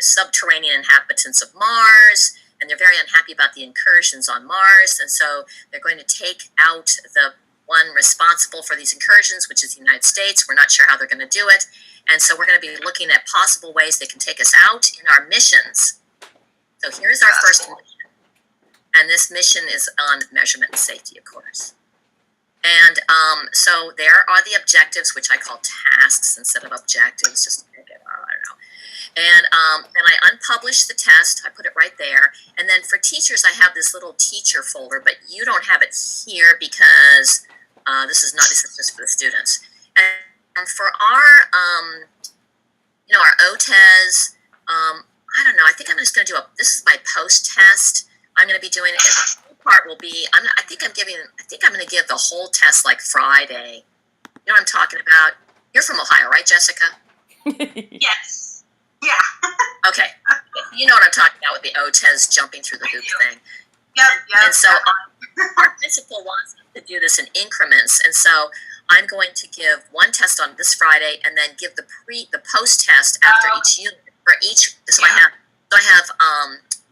subterranean inhabitants of Mars, and they're very unhappy about the incursions on Mars, and so they're going to take out the one responsible for these incursions, which is the United States. We're not sure how they're going to do it, and so we're going to be looking at possible ways they can take us out in our missions. So here's our first mission, and this mission is on measurement and safety, of course. And so there are the objectives, which I call tasks instead of objectives, just to make it, I don't know. And I unpublished the test. I put it right there. And then for teachers, I have this little teacher folder, but you don't have it here because this is just for the students. And for our, our OTES, I don't know. I think I'm just going to do this is my post-test. I'm going to be doing it. The part will be, I think I'm going to give the whole test like Friday. You know what I'm talking about? You're from Ohio, right, Jessica? Yes. Yeah. Okay. You know what I'm talking about with the OTES jumping through the hoop thing. Yep. And so our principal wants us to do this in increments. And so I'm going to give one test on this Friday and then give the post test after each unit for each. So I have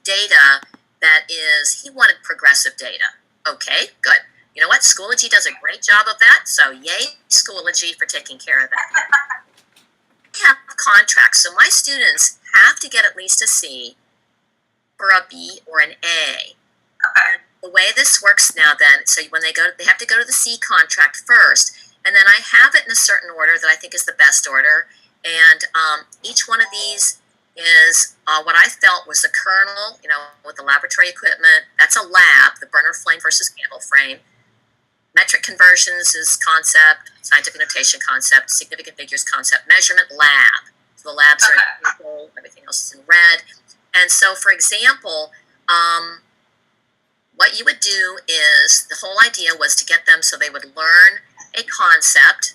data that is, he wanted progressive data. Okay, good. You know what? Schoology does a great job of that. So yay, Schoology, for taking care of that. We have contracts. So my students have to get at least a C for a B or an A. Okay. The way this works now then, so when they have to go to the C contract first, and then I have it in a certain order that I think is the best order, and each one of these is what I felt was the kernel, with the laboratory equipment. That's a lab, the burner flame versus candle frame. Metric conversions is concept, scientific notation concept, significant figures concept, measurement lab. So the labs are in purple, everything else is in red. And so, for example, what you would do is, the whole idea was to get them so they would learn a concept,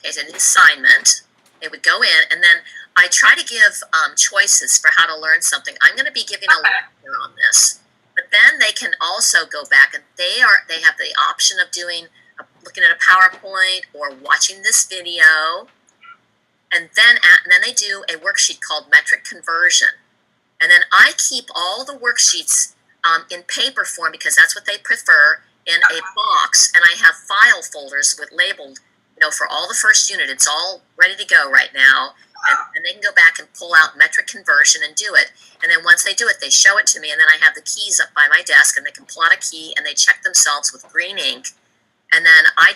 it's an assignment, they would go in, and then I try to give choices for how to learn something. I'm going to be giving a lecture on this, but then they can also go back and they have the option of looking at a PowerPoint or watching this video, and then they do a worksheet called metric conversion, and then I keep all the worksheets in paper form because that's what they prefer, in a box, and I have file folders with labeled, for all the first unit. It's all ready to go right now, and they can go back and pull out metric conversion and do it. And then once they do it, they show it to me, and then I have the keys up by my desk, and they can pull out a key, and they check themselves with green ink, and then I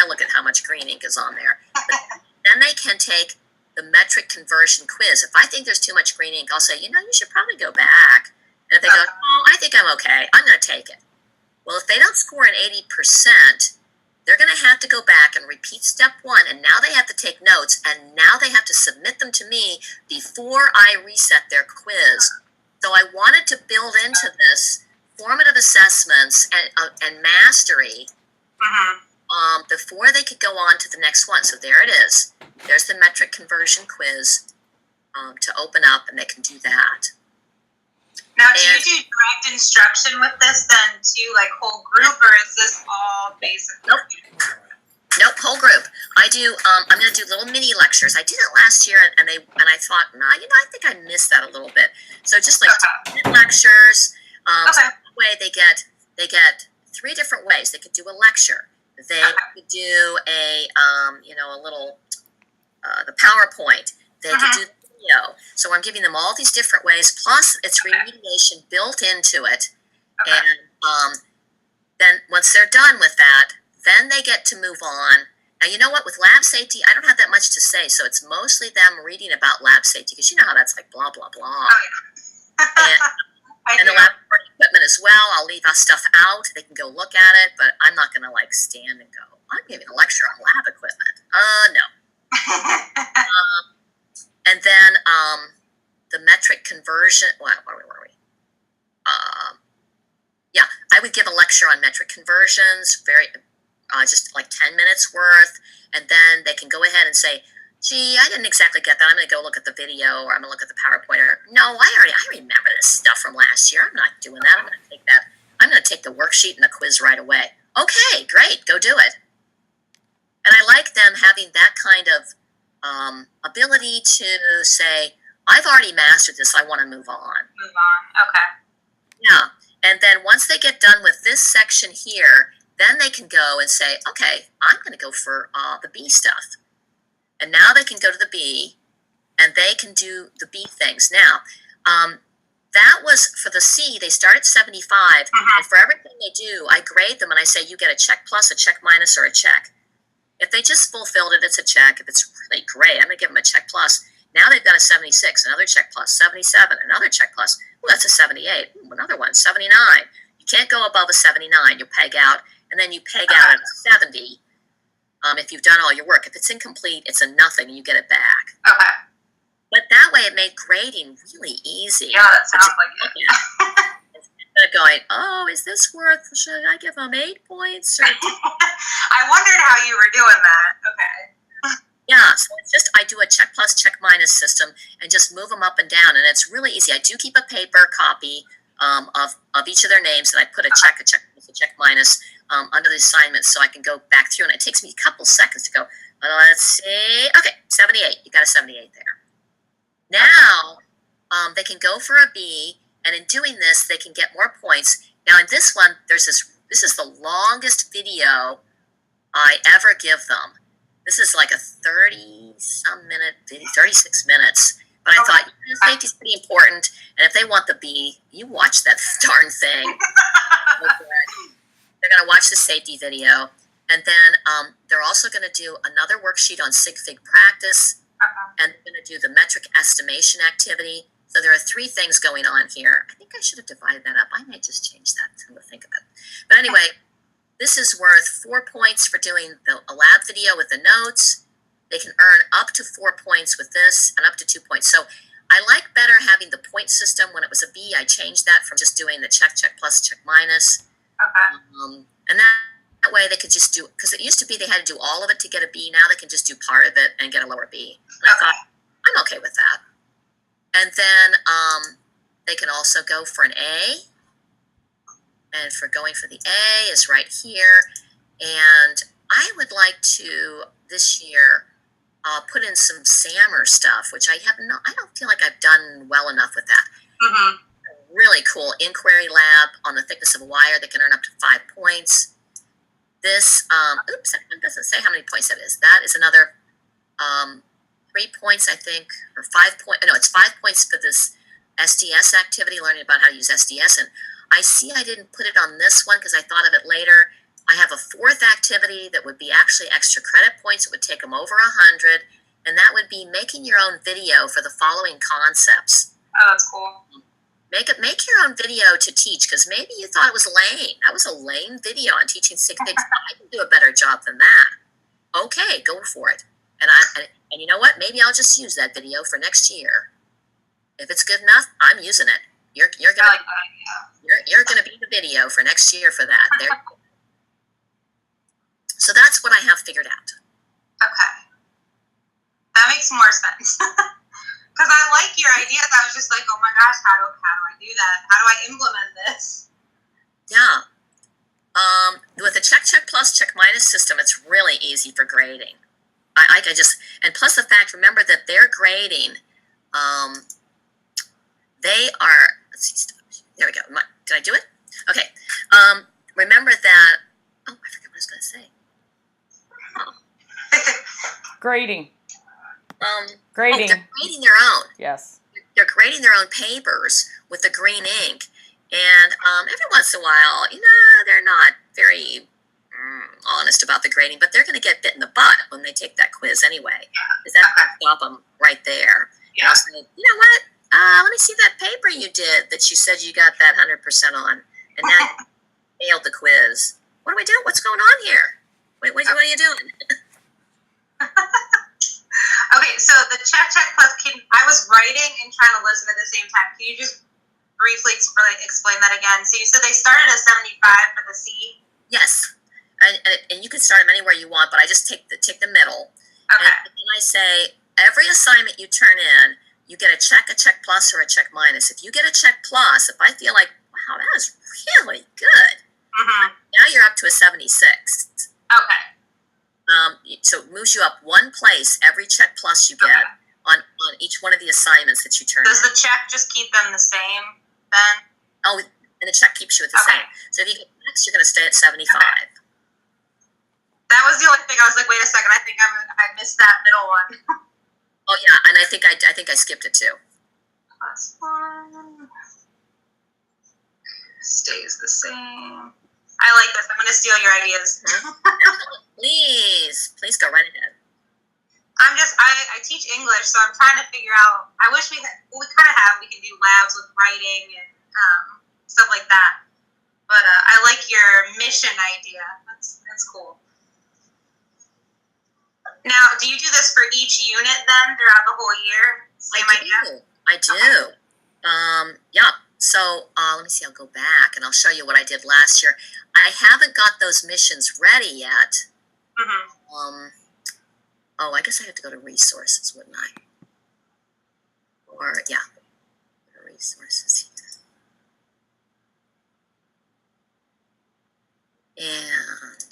look at how much green ink is on there. But then they can take the metric conversion quiz. If I think there's too much green ink, I'll say, you should probably go back. And if they go, oh, I think I'm okay, I'm going to take it. Well, if they don't score an 80%, they're going to have to go back and repeat step one, and now they have to take notes, and now they have to submit them to me before I reset their quiz. So I wanted to build into this formative assessments and mastery before they could go on to the next one. So there it is. There's the metric conversion quiz to open up, and they can do that. Now, do you do direct instruction with this then too, like whole group, or is this all basic? Nope, whole group. I do. I'm going to do little mini lectures. I did it last year, and I thought, I think I missed that a little bit. So just like 10 lectures. So that way they get 3 different ways. They could do a lecture. They could do a little the PowerPoint. They could do. So I'm giving them all these different ways, plus it's remediation built into it. And then once they're done with that, then they get to move on. Now, you know what? With lab safety, I don't have that much to say. So it's mostly them reading about lab safety, because you know how that's like blah, blah, blah. And the laboratory equipment as well. I'll leave stuff out. They can go look at it, but I'm not going to stand and go, I'm giving a lecture on lab equipment. No. And then the metric conversion, where were we? I would give a lecture on metric conversions, just like 10 minutes worth, and then they can go ahead and say, gee, I didn't exactly get that. I'm going to go look at the video, or I'm going to look at the PowerPoint, or no, I remember this stuff from last year. I'm not doing that. I'm going to take that. I'm going to take the worksheet and the quiz right away. Okay, great, go do it. And I like them having that kind of ability to say, I've already mastered this. I want to move on. Move on. Okay. Yeah. And then once they get done with this section here, then they can go and say, okay, I'm going to go for the B stuff. And now they can go to the B, and they can do the B things. Now, that was for the C, they start at 75, and for everything they do, I grade them and I say, you get a check plus, a check minus, or a check. If they just fulfilled it, it's a check. If it's really great, I'm going to give them a check plus. Now they've got a 76, another check plus, 77, another check plus. Ooh, that's a 78. Ooh, another one, 79. You can't go above a 79. You'll peg out, and then you peg out at a 70 if you've done all your work. If it's incomplete, it's a nothing, and you get it back. Okay. But that way it made grading really easy. Yeah, that sounds like it. Instead of going, oh, is this worth, should I give them 8 points? Or I wondered how you were doing that. Okay. Yeah, so it's just, I do a check plus, check minus system and just move them up and down. And it's really easy. I do keep a paper copy of each of their names, and I put a check plus, a check minus under the assignment so I can go back through. And it takes me a couple seconds to go, let's see. Okay, 78. You got a 78 there. Now, they can go for a B, and in doing this, they can get more points. Now, in this one, this is the longest video I ever give them. This is like a 30-some minute video, 36 minutes. But I thought, safety's pretty important, and if they want the B, you watch that darn thing. They're going to watch the safety video, and then they're also going to do another worksheet on sig fig practice, and they're going to do the metric estimation activity. So there are 3 things going on here. I think I should have divided that up. I might just change that to think of it. But anyway, this is worth 4 points for doing a lab video with the notes. They can earn up to 4 points with this and up to 2 points. So I like better having the point system. When it was a B, I changed that from just doing the check plus, check minus. Okay. And that way they could just do, because it used to be they had to do all of it to get a B. Now they can just do part of it and get a lower B. And I thought, I'm okay with that. And then they can also go for an A. And for going for the A is right here. And I would like to, this year, put in some SAMR stuff, which I don't feel like I've done well enough with that. Mm-hmm. Really cool inquiry lab on the thickness of a wire that can earn up to 5 points. This, oops, it doesn't say how many points that is. That is another 3 points, I think, or 5 points. No, it's 5 points for this SDS activity, learning about how to use SDS. And I see I didn't put it on this one because I thought of it later. I have a 4th activity that would be actually extra credit points. It would take them over 100, and that would be making your own video for the following concepts. Oh, that's cool. Make your own video to teach, because maybe you thought it was lame. That was a lame video on teaching sig figs. I can do a better job than that. Okay, go for it. And you know what? Maybe I'll just use that video for next year. If it's good enough, I'm using it. You're gonna be the video for next year for that. There. So that's what I have figured out. Okay. That makes more sense. Because I like your ideas. I was just like, oh my gosh, how do I do that? How do I implement this? Yeah. With the check plus, check minus system, it's really easy for grading. I just, and plus the fact, remember that they're grading, they are, let's see, there we go. Did I do it? Okay. Remember that, oh, I forgot what I was going to say. Grading. Grading. They're grading their own. Yes. They're grading their own papers with the green ink. And every once in a while, they're not very honest about the grading, but they're going to get bit in the butt when they take that quiz anyway. Because that's going to stop them right there. Yeah. And I'll say, you know what? Let me see that paper you did that you said you got that 100% on. And now you failed the quiz. What do we do? What's going on here? What are you doing? Okay, so the check plus, I was writing and trying to listen at the same time. Can you just briefly explain that again? So you said they started at 75 for the C? Yes. And you can start them anywhere you want, but I just take the middle. Okay. And then I say, every assignment you turn in, you get a check plus, or a check minus. If you get a check plus, if I feel like, wow, that was really good, now you're up to a 76. Okay. So it moves you up 1 place every check plus you get on each one of the assignments that you turn Does in. the check just keep them the same then? Oh, and the check keeps you at the same. So if you get X, you're going to stay at 75. Okay. That was the only thing. I was like, wait a second, I think I missed that middle one. Oh yeah, and I think I skipped it too. +1 stays the same. I like this. I'm going to steal your ideas. Please go right ahead. I teach English, so I'm trying to figure out. I wish we kind of have. We can do labs with writing and stuff like that. But I like your mission idea. That's cool. Now, do you do this for each unit then throughout the whole year? Same idea? I do. Okay. Yeah. So let me see. I'll go back and I'll show you what I did last year. I haven't got those missions ready yet. Mm-hmm. Oh, I guess I have to go to resources, wouldn't I? Or yeah, go to resources here. And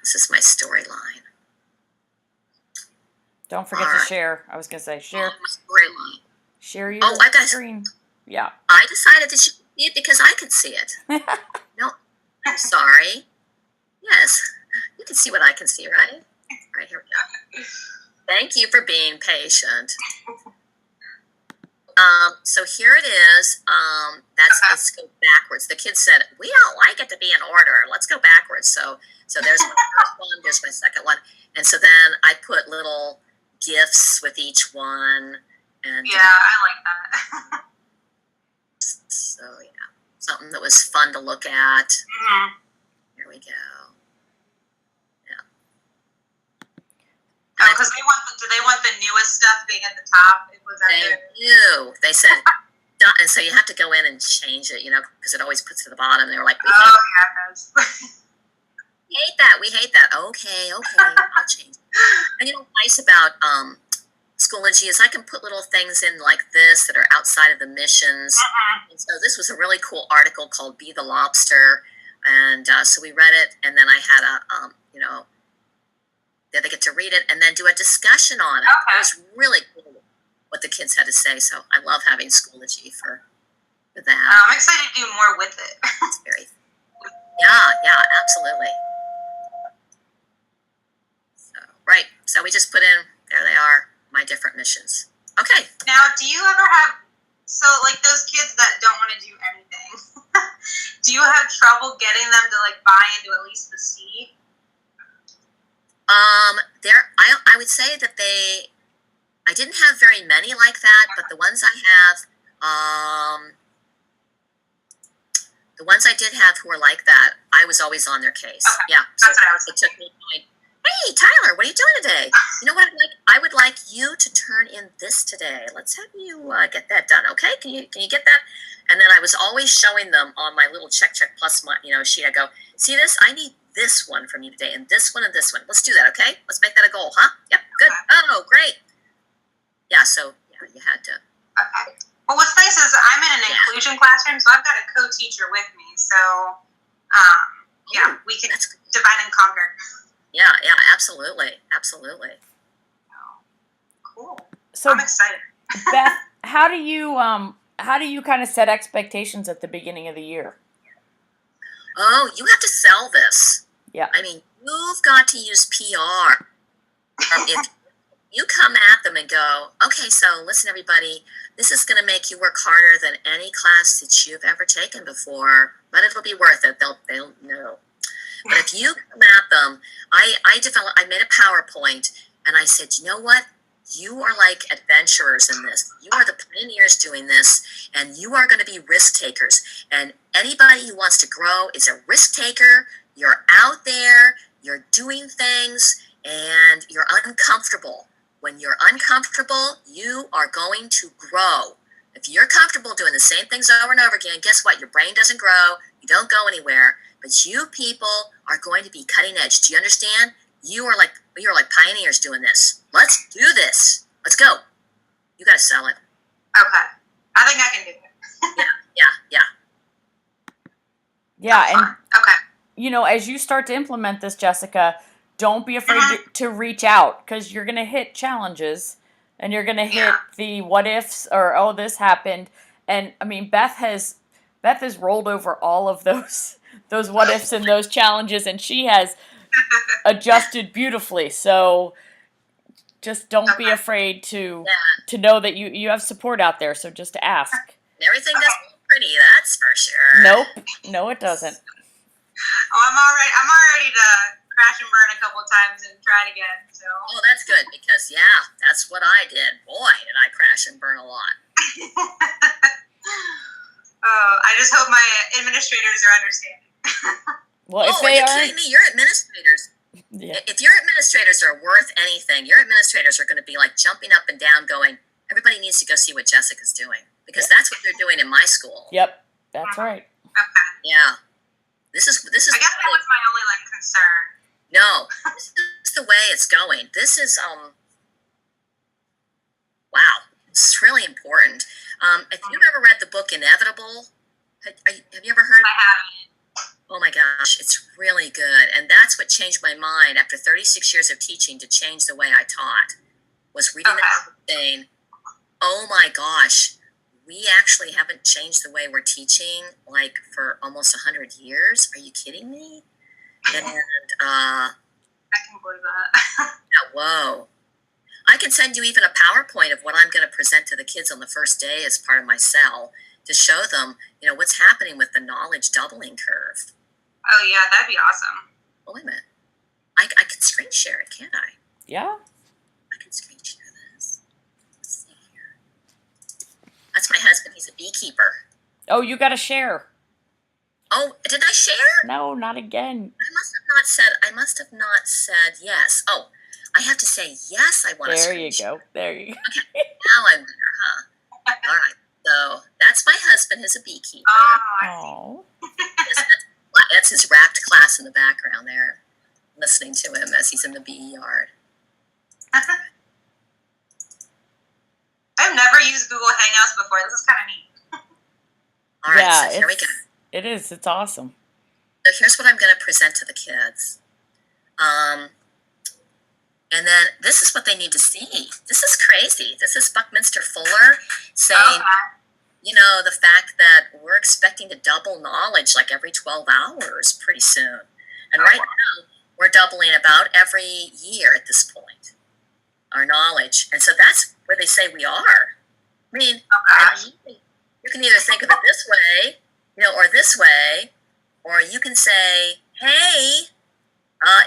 this is my storyline. Don't forget to share. I was going to say share. My storyline. Share your screen. Yeah. I decided that you could see it because I could see it. No, I'm sorry. Yes, you can see what I can see, right? Right, here we go. Thank you for being patient. So here it is. Let's go backwards. The kids said, we don't like it to be in order. Let's go backwards. So there's my first one, there's my second one. And so then I put little gifts with each one. And yeah, I like that. So yeah, something that was fun to look at. Mm-hmm. Here we go. Yeah. Oh, because do they want the newest stuff being at the top? They do. They said, and so you have to go in and change it, because it always puts it at the bottom. They were like, we hate that. We hate that. Okay, I'll change it. And nice about Schoology is I can put little things in like this that are outside of the missions. And so this was a really cool article called Be the Lobster. And so we read it, and then I had they get to read it and then do a discussion on it. Okay. It was really cool what the kids had to say. So I love having Schoology for that. I'm excited to do more with it. It's very, yeah, absolutely. So we just put in, there they are, my different missions. Okay. Now, do you ever have, like those kids that don't want to do anything, do you have trouble getting them to like buy into at least the C? I would say that I didn't have very many like that, but the ones I have, the ones I did have who were like that, I was always on their case. Okay. Yeah. So that's what I was it took me going, hey, Tyler, what are you doing today? You know what I would like you to turn in this today. Let's have you get that done, okay? Can you get that? And then I was always showing them on my little check plus sheet. I go, see this? I need this one from you today, and this one and this one. Let's do that, okay? Let's make that a goal, huh? Yep, good. Oh, great. Yeah, so you had to. Okay. Well, what's nice is I'm in an inclusion classroom, so I've got a co-teacher with me. So, we can divide and conquer. Yeah, absolutely. Cool. So I'm excited. Beth, how do you kind of set expectations at the beginning of the year? Oh, you have to sell this. Yeah. I mean, you've got to use PR. If you come at them and go, okay, so listen, everybody, this is going to make you work harder than any class that you've ever taken before, but it'll be worth it. They'll know. But if you come at them, I made a PowerPoint, and I said, you know what? You are like adventurers in this. You are the pioneers doing this, and you are going to be risk takers. And anybody who wants to grow is a risk taker. You're out there, you're doing things, and you're uncomfortable. When you're uncomfortable, you are going to grow. If you're comfortable doing the same things over and over again, guess what? Your brain doesn't grow. You don't go anywhere. But you people are going to be cutting edge. Do you understand? You are like pioneers doing this. Let's do this. Let's go. You got to sell it. Okay. I think I can do it. Yeah, and okay. as you start to implement this, Jessica, don't be afraid to reach out, because you're going to hit challenges and you're going to hit the what ifs, or, oh, this happened. And I mean, Beth has rolled over all of those what ifs and those challenges, and she has adjusted beautifully. So just don't be afraid to know that you have support out there. So just ask. Everything doesn't look pretty, that's for sure. Nope. No, it doesn't. Oh, I'm already to crash and burn a couple times and try it again. So. Oh, that's good, because that's what I did. Boy, did I crash and burn a lot. I just hope my administrators are understanding. Well, if are they you aren't, kidding me? Your administrators. yeah. If your administrators are worth anything, your administrators are going to be like jumping up and down, going, "Everybody needs to go see what Jessica's doing," because that's what they're doing in my school. Yep, that's right. Okay. Yeah. This is. I guess that was my only concern. No, this is the way it's going. This is wow, it's really important. If you've ever read the book Inevitable, have you ever heard? I haven't. Oh my gosh, it's really good, and that's what changed my mind after 36 years of teaching to change the way I taught. Was reading that book saying, "Oh my gosh, we actually haven't changed the way we're teaching for almost 100 years. Are you kidding me?" And I can believe that. whoa. I can send you even a PowerPoint of what I'm going to present to the kids on the first day as part of my cell to show them, what's happening with the knowledge doubling curve. Oh, yeah, that'd be awesome. Oh, wait a minute. I can screen share it, can't I? Yeah. I can screen share this. Let's see here. That's my husband. He's a beekeeper. Oh, you got to share. Oh, did I share? No, not again. I must have not said yes. Oh, I have to say yes. I want to. There you go. There you go. Okay, now I'm there, huh? All right. So that's my husband, who's a beekeeper. Oh. That's his wrapped class in the background there, listening to him as he's in the bee yard. I've never used Google Hangouts before. This is kind of neat. All right, so here we go. It is. It's awesome. So here's what I'm going to present to the kids. And then this is what they need to see. This is crazy. This is Buckminster Fuller saying, the fact that we're expecting to double knowledge every 12 hours pretty soon. And right now, we're doubling about every year at this point, our knowledge. And so that's where they say we are. I mean, you can either think of it this way, or this way, or you can say, hey,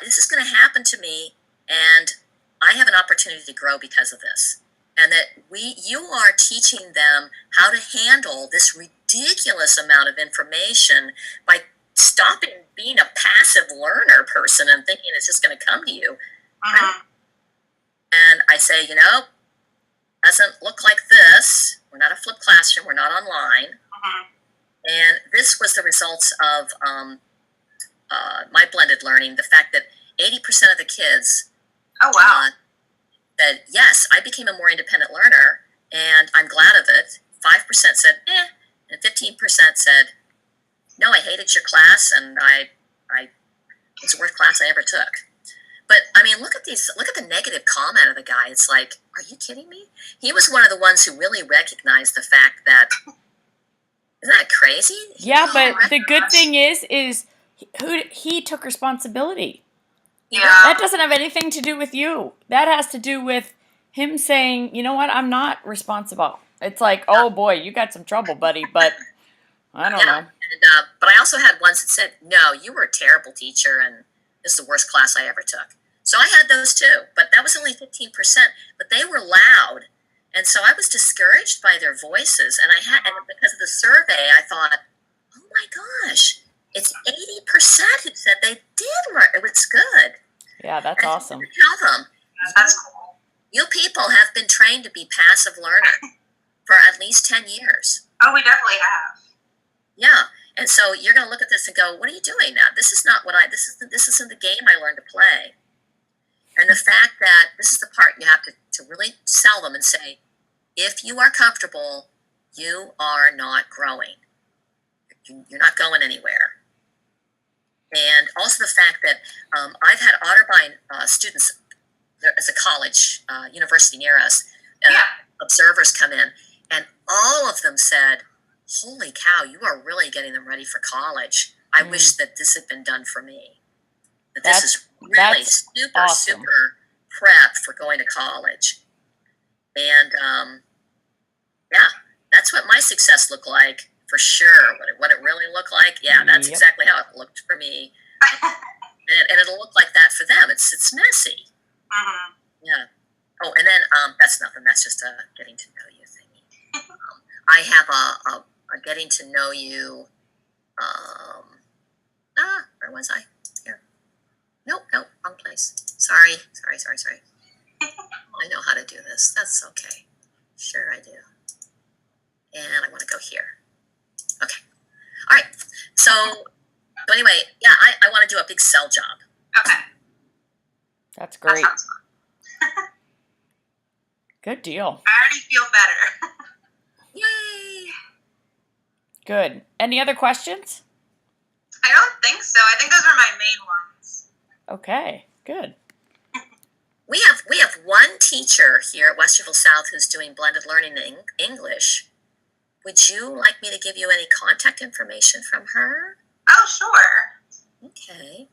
this is going to happen to me, and I have an opportunity to grow because of this. And that you are teaching them how to handle this ridiculous amount of information by stopping being a passive learner person and thinking it's just going to come to you. And I say, doesn't look like this. We're not a flipped classroom. We're not online. And this was the results of my blended learning. The fact that 80% of the kids said, yes, I became a more independent learner, and I'm glad of it. 5% said, and 15% said, no, I hated your class, and it's the worst class I ever took. But, I mean, look at the negative comment of the guy. It's like, are you kidding me? He was one of the ones who really recognized the fact that, isn't that crazy? Yeah, but the good thing is he took responsibility. Yeah. That doesn't have anything to do with you. That has to do with him saying, you know what, I'm not responsible. It's like, oh boy, you got some trouble, buddy, but I don't know. And, but I also had ones that said, no, you were a terrible teacher, and this is the worst class I ever took. So I had those too, but that was only 15%, but they were loud. And so I was discouraged by their voices, and because of the survey, I thought, oh my gosh, it's 80% who said they did learn. It was good. Yeah, that's awesome. Tell them, That's cool. you people have been trained to be passive learners for at least 10 years. Oh, we definitely have. Yeah, and so you're going to look at this and go, what are you doing now? This is not this isn't the game I learned to play. And the fact that this is the part you have to really sell them and say, if you are comfortable, you are not growing. You're not going anywhere. And also the fact that I've had Otterbein students as a college, university near us, observers come in, and all of them said, holy cow, you are really getting them ready for college. I wish that this had been done for me. That this is really super, awesome. super prep for going to college. And yeah, that's what my success looked like for sure. What it really looked like, yeah, that's exactly how it looked for me. And it'll look like that for them. It's messy. Yeah. Oh, and then that's nothing. That's just a getting to know you thingy. I have a getting to know you. Where was I? Here. Nope, wrong place. Sorry. I know how to do this. That's okay. Sure, I do. And I want to go here. Okay. All right. So anyway, yeah, I want to do a big sell job. Okay. That's great. That sounds fun. Good deal. I already feel better. Yay! Good. Any other questions? I don't think so. I think those are my main ones. Okay, good. We have one teacher here at Westerville South who's doing blended learning in English. Would you like me to give you any contact information from her? Oh, sure. Okay.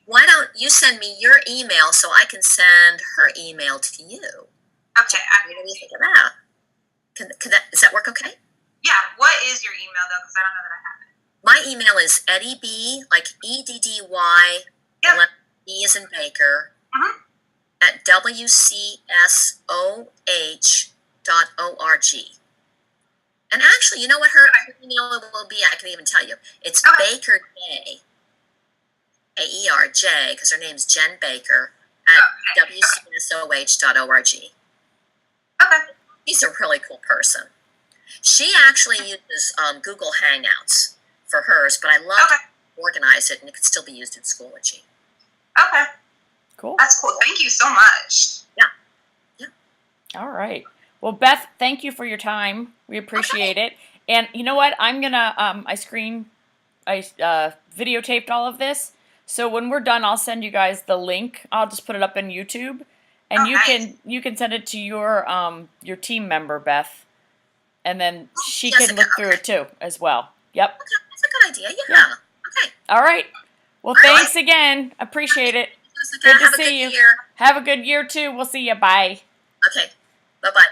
Why don't you send me your email so I can send her email to you? Okay. What do you think of that? Does that work okay? Yeah. What is your email, though? Because I don't know that I have it. My email is Eddy B, like EDDY, B as in Baker, at WCSOH.org. And actually, you know what her email will be? I can even tell you. It's Baker J, AERJ, because her name's Jen Baker, at WCSOH.org. Okay. She's a really cool person. She actually uses Google Hangouts for hers, but I love to organize it, and it can still be used in Schoology. Okay. Cool. That's cool. Thank you so much. Yeah. All right. Well, Beth, thank you for your time. We appreciate it. And you know what? I'm gonna I videotaped all of this. So when we're done, I'll send you guys the link. I'll just put it up in YouTube, and you can send it to your team member, Beth, and then she can look through it too as well. Yep. Okay, that's a good idea. Yeah. Okay. All right. Well, thanks again. Appreciate it. Good to see you. Have a good year too. We'll see you. Bye. Okay. Bye-bye.